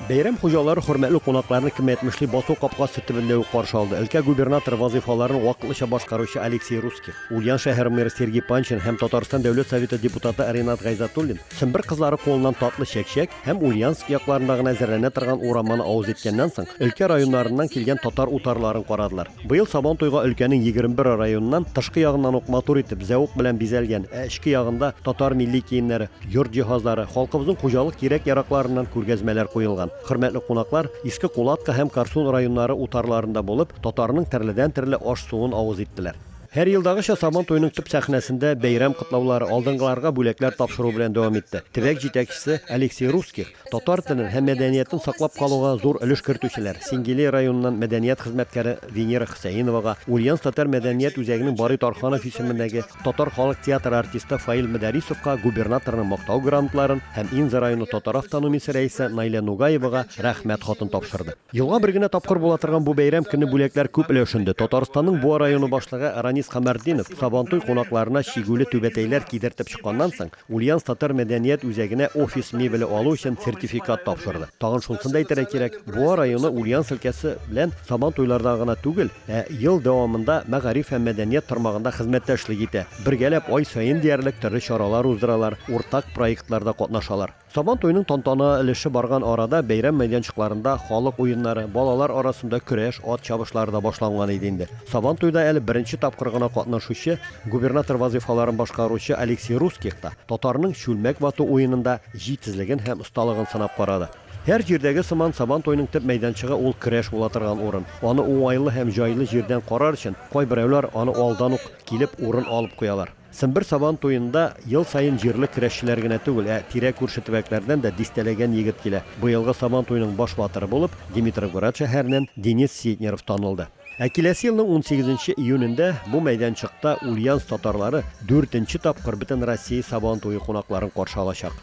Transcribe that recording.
Бәйрәм хуҗалары хөрмәтле кунакларны кыйммәтле басу капкасы төбендә үк каршы алды. Өлкә губернатор вазифаларын вакытлыча башкаручы Алексей Русских, Ульян шәһәр мэры Сергей Панчин һәм Татарстан дәүләт советы депутаты Ринат Гайзатуллин Сөмбер кызлары кулыннан татлы чәкчәк һәм Ульяновск якларында гына әзерләнә торган ураманы авыз иткәннән соң өлкә районнарыннан килгән татар утарларын карадылар. Быел Сабантуйга өлкәнең 21 районыннан тышкы ягыннан ук матур итеп зәвык белән бизәлгән, эчке ягында татар милли киемнәре, йорт җиһазлары, халкыбызның хуҗалык кирәк-яракларыннан күргәзмәләр куелган. Хөрмәтле кунаклар, Иске Кулатка һәм Карсун районнары утарларында булып, татарның төрледән төрле аш суын авыз иттеләр. Һәр елдагыча Сабантуйның төп сәхнәсендә бәйрәм котлаулары алдынгыларга бүләкләр тапшыру белән дәвам итте. Төбәк җитәкчесе Алексей Русских татар телен һәм мәдәниятен саклап калуга зур өлеш кертүчеләр Сингели районыннан мәдәният хезмәткәре Венера Хусейновага, Ульяновск татар мәдәният үзәгенең Барый Тарханов исемендәге татар халык театры артисты Фаил Мөдәрисовка губернаторның мактау грантларын һәм Инза районы татар автономиясе рәисе Найля Нугаевага рәхмәт хатын тапшырды. Елга бер генә тапкыр була торган бу бәйрәм көне бүләкләр күп өлешендә. Татарстанның Буа районы башлыгы Ранис Хамардинов Сабантуй кунакларына шигүле түбәтәйләр кидертеп чыкканнан соң Ульяновск татар мәдәният үзәгенә офис мебеле алу өчен сертификат тапшырды. Тагын шунсында әйтергә кирәк, Буа районы Ульяновск өлкәсе белән Сабантуйларда гына түгел, ел дәвамында мәгариф һәм мәдәният тармагында хезмәттәшлек итә. Бергәләп ай саен диярлек төрле чаралар уздыралар, уртак проектларда катнашалар. Сабантуйның тантана өлеше барган арада бәйрәм мәйданчыкларында халык уеннары, балалар арасында көрәш, ат чабышлары да башланган иде инде. Сабантуйда әле беренче тапкыр гына катнашучы губернатор вазифаларын башкаручы Алексей Русских та татарның чүлмәк вату уенында җитезлеген һәм осталыгын сынап карады. Һәр җирдәге сыман Сабантуйның төп мәйданчыгы ул көрәш була торган урын. Аны уңайлы һәм җайлы җирдән карар өчен кайберәүләр аны алдан ук килеп урын алып куялар. Сөмбер Сабантуйында ел сайын җирле көрәшчеләр генә түгел, тирә күрше төбәкләрдән дә дистәләгән егет килә. Быелгы Сабантуйның баш батыры булып Димитровград шәһәреннән Денис Ситнеров танылды. Киләсе елның 18 июнендә бу мәйданчыкта Ульяновск татарлары 4нче тапкыр бөтен Россия Сабантуй кунакларын каршы алачак.